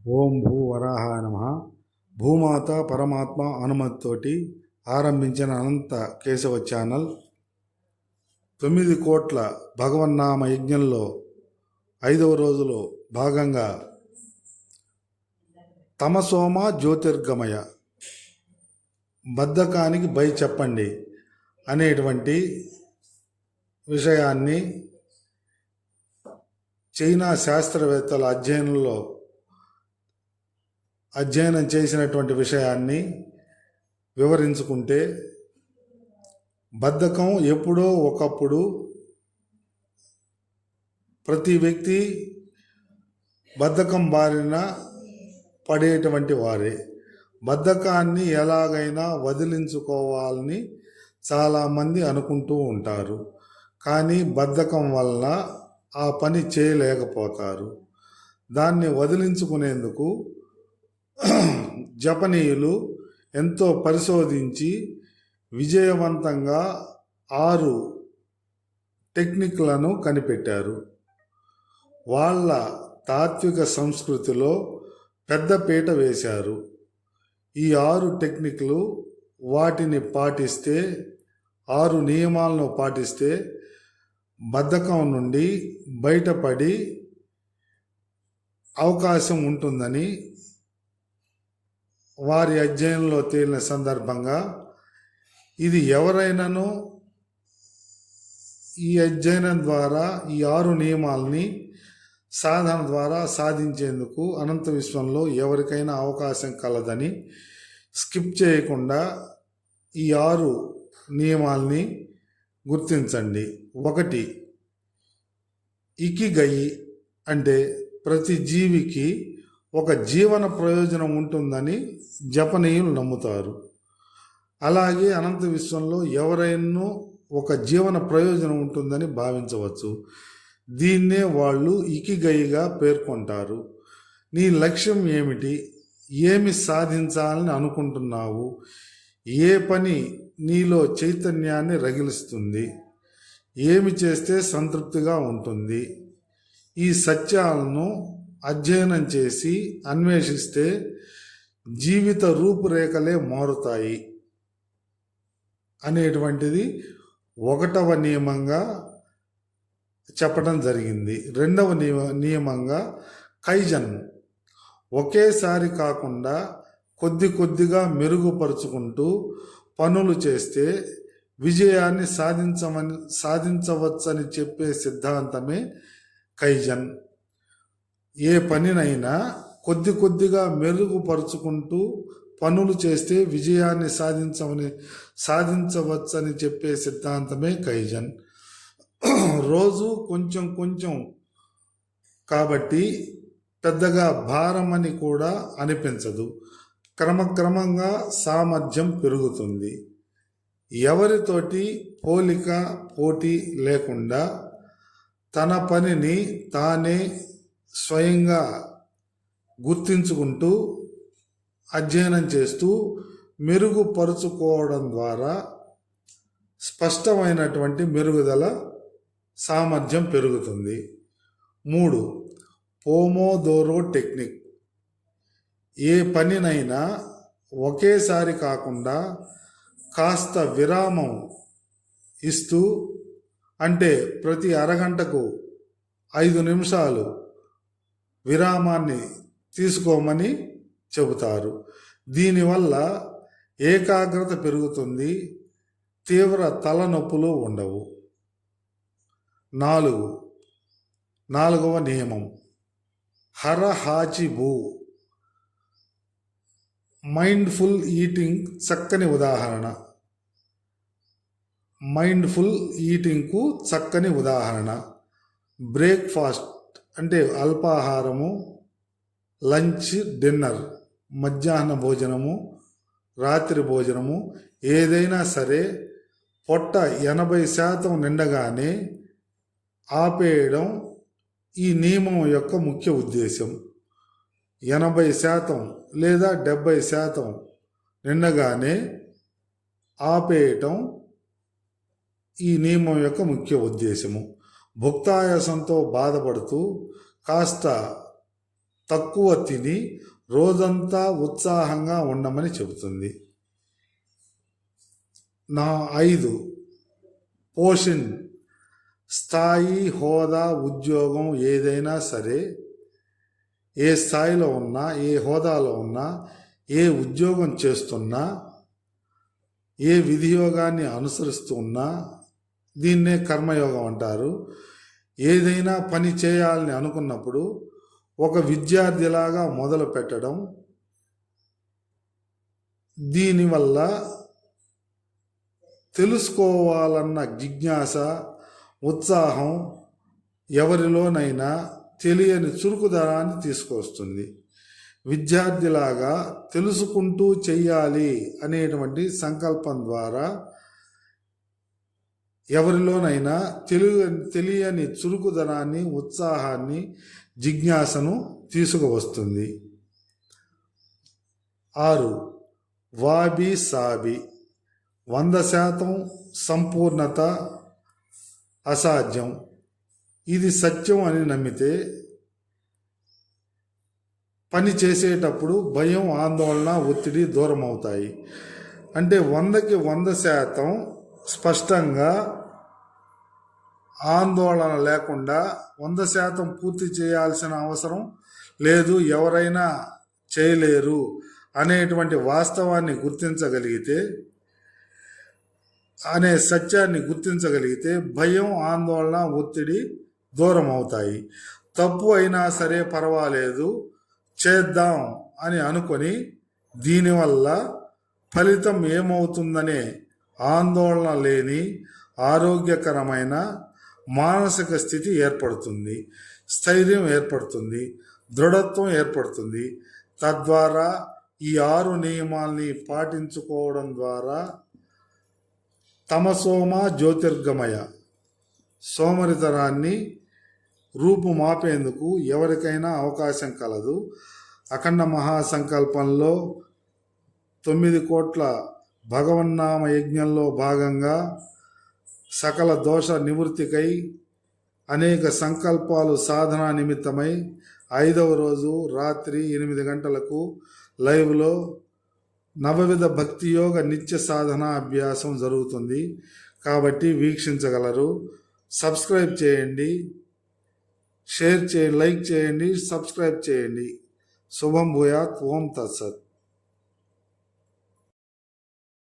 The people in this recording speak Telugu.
ఓం భూ వరాహాయ నమః. భూమాత పరమాత్మ అనుమతితోటి ఆరంభించిన అనంత కేశవ ఛానల్ 9 కోట్ల భగవన్నామ యజ్ఞంలో 5వ రోజులో భాగంగా తమసోమ జ్యోతిర్గమయ బద్ధకానికి బై చెప్పండి అనేటువంటి విషయాన్ని చైనా శాస్త్రవేత్తల అధ్యయనం చేసినటువంటి విషయాన్ని వివరించుకుంటే, బద్ధకం ఎప్పుడో ఒకప్పుడు ప్రతి వ్యక్తి బద్ధకం బారిన పడేటువంటి వారే. బద్ధకాన్ని ఎలాగైనా వదిలించుకోవాలని చాలామంది అనుకుంటూ ఉంటారు, కానీ బద్ధకం వల్ల ఆ పని చేయలేకపోతారు. దాన్ని వదిలించుకునేందుకు జపనీయులు ఎంతో పరిశోధించి విజయవంతంగా 6 టెక్నిక్లను కనిపెట్టారు. వాళ్ళ తాత్విక సంస్కృతిలో పెద్దపీట వేశారు. ఈ 6 టెక్నిక్లు వాటిని పాటిస్తే, 6 నియమాలను పాటిస్తే బద్ధకం నుండి బయటపడి అవకాశం ఉంటుందని వారి అధ్యయనంలో తేలిన సందర్భంగా, ఇది ఎవరైనాను ఈ అధ్యయనం ద్వారా ఈ 6 నియమాలని సాధన ద్వారా సాధించేందుకు అనంత విశ్వంలో ఎవరికైనా అవకాశం కలదని స్కిప్ చేయకుండా ఈ 6 నియమాల్ని గుర్తించండి. 1, ఇకిగయి అంటే ప్రతి జీవికి ఒక జీవన ప్రయోజనం ఉంటుందని జపనీయులు నమ్ముతారు. అలాగే అనంత విశ్వంలో ఎవరైనా ఒక జీవన ప్రయోజనం ఉంటుందని భావించవచ్చు. దీన్నే వాళ్ళు ఇకిగయిగా పేర్కొంటారు. నీ లక్ష్యం ఏమిటి? ఏమి సాధించాలని అనుకుంటున్నావు? ఏ పని నీలో చైతన్యాన్ని రగిలిస్తుంది? ఏమి చేస్తే సంతృప్తిగా ఉంటుంది? ఈ సత్యాలను అధ్యయనం చేసి అన్వేషిస్తే జీవిత రూపురేఖలే మారుతాయి అనేటువంటిది 1వ నియమంగా చెప్పడం జరిగింది. 2వ నియమంగా కైజన్, ఒకేసారి కాకుండా కొద్ది కొద్దిగా మెరుగుపరుచుకుంటూ పనులు చేస్తే విజయాన్ని సాధించవచ్చని చెప్పే సిద్ధాంతమే కైజన్. ఏ పనినైనా కొద్ది కొద్దిగా మెరుగుపరుచుకుంటూ పనులు చేస్తే విజయాన్ని సాధించవచ్చని చెప్పే సిద్ధాంతమే కైజన్. రోజు కొంచెం కొంచెం కాబట్టి పెద్దగా భారమని కూడా అనిపించదు. క్రమక్రమంగా సామర్థ్యం పెరుగుతుంది. ఎవరితోటి పోటీ లేకుండా తన పనిని తానే స్వయంగా గుర్తించుకుంటూ అధ్యయనం చేస్తూ మెరుగుపరుచుకోవడం ద్వారా స్పష్టమైనటువంటి మెరుగుదల సామర్థ్యం పెరుగుతుంది. 3, పోమోదోరో టెక్నిక్. ఏ పనినైనా ఒకేసారి కాకుండా కాస్త విరామం ఇస్తూ, అంటే ప్రతి అరగంటకు 5 నిమిషాలు విరామాన్ని తీసుకోమని చెబుతారు. దీనివల్ల ఏకాగ్రత పెరుగుతుంది, తీవ్ర తలనొప్పులు ఉండవు. 4వ నియమం హరహాచిబు, మైండ్ఫుల్ ఈటింగ్ చక్కని ఉదాహరణ. మైండ్ఫుల్ ఈటింగ్కు చక్కని ఉదాహరణ బ్రేక్ఫాస్ట్ అంటే అల్పాహారము, లంచ్, డిన్నర్, మధ్యాహ్న భోజనము, రాత్రి భోజనము ఏదైనా సరే పొట్ట 80% నిండగానే ఆపేయడం ఈ నియమం యొక్క ముఖ్య ఉద్దేశం. 80% లేదా 70% నిండగానే ఆపేయటం ఈ నియమం యొక్క ముఖ్య ఉద్దేశము. భుక్తాయాసంతో బాధపడుతూ కాస్త తక్కువ తిని రోజంతా ఉత్సాహంగా ఉండమని చెబుతుంది. 5 పోషణ్. స్థాయి, హోదా, ఉద్యోగం ఏదైనా సరే, ఏ స్థాయిలో ఉన్నా, ఏ హోదాలో ఉన్నా, ఏ ఉద్యోగం చేస్తున్నా, ఏ విధియోగాన్ని అనుసరిస్తూ ఉన్నా దీన్నే కర్మయోగం అంటారు. ఏదైనా పని చేయాలని అనుకున్నప్పుడు ఒక విద్యార్థిలాగా మొదలు పెట్టడం, దీనివల్ల తెలుసుకోవాలన్న జిజ్ఞాస, ఉత్సాహం ఎవరిలోనైనా తెలియని చురుకుదనాన్ని తీసుకొస్తుంది. విద్యార్థిలాగా తెలుసుకుంటూ చెయ్యాలి అనేటువంటి సంకల్పం ద్వారా ఎవరిలోనైనా తెలియని చురుకుదనాన్ని, ఉత్సాహాన్ని, జిజ్ఞాసను తీసుకువస్తుంది. 6 వాబి సాబి. 100% సంపూర్ణత అసాధ్యం. ఇది సత్యం అని నమ్మితే పని చేసేటప్పుడు భయం, ఆందోళన, ఒత్తిడి దూరం అవుతాయి. అంటే 100కి 100% స్పష్టంగా, ఆందోళన లేకుండా 100% పూర్తి చేయాల్సిన అవసరం లేదు, ఎవరైనా చేయలేరు అనేటువంటి వాస్తవాన్ని గుర్తించగలిగితే, అనే సత్యాన్ని గుర్తించగలిగితే భయం, ఆందోళన, ఒత్తిడి దూరం అవుతాయి. తప్పు అయినా సరే పర్వాలేదు, చేద్దాం అని అనుకొని దీనివల్ల ఫలితం ఏమవుతుందనే ఆందోళన లేని ఆరోగ్యకరమైన మానసిక స్థితి ఏర్పడుతుంది. స్థైర్యం ఏర్పడుతుంది, దృఢత్వం ఏర్పడుతుంది. తద్వారా ఈ 6 నియమాల్ని పాటించుకోవడం ద్వారా తమసోమ జ్యోతిర్గమయ, సోమరితనాన్ని రూపుమాపేందుకు ఎవరికైనా అవకాశం కలదు. అఖండ మహాసంకల్పంలో 9 కోట్ల భగవన్నామ యజ్ఞంలో భాగంగా సకల దోష నివృత్తికై అనేక సంకల్పాలు సాధనా నిమిత్తమై 5వ రోజు రాత్రి 8 గంటలకు లైవ్లో నవవిధ భక్తి యోగ నిత్య సాధన అభ్యాసం జరుగుతుంది. కాబట్టి వీక్షించగలరు. సబ్స్క్రైబ్ చేయండి, షేర్ చేయండి, లైక్ చేయండి, సబ్స్క్రైబ్ చేయండి. శుభం భూయాత్. ఓం తత్సత్.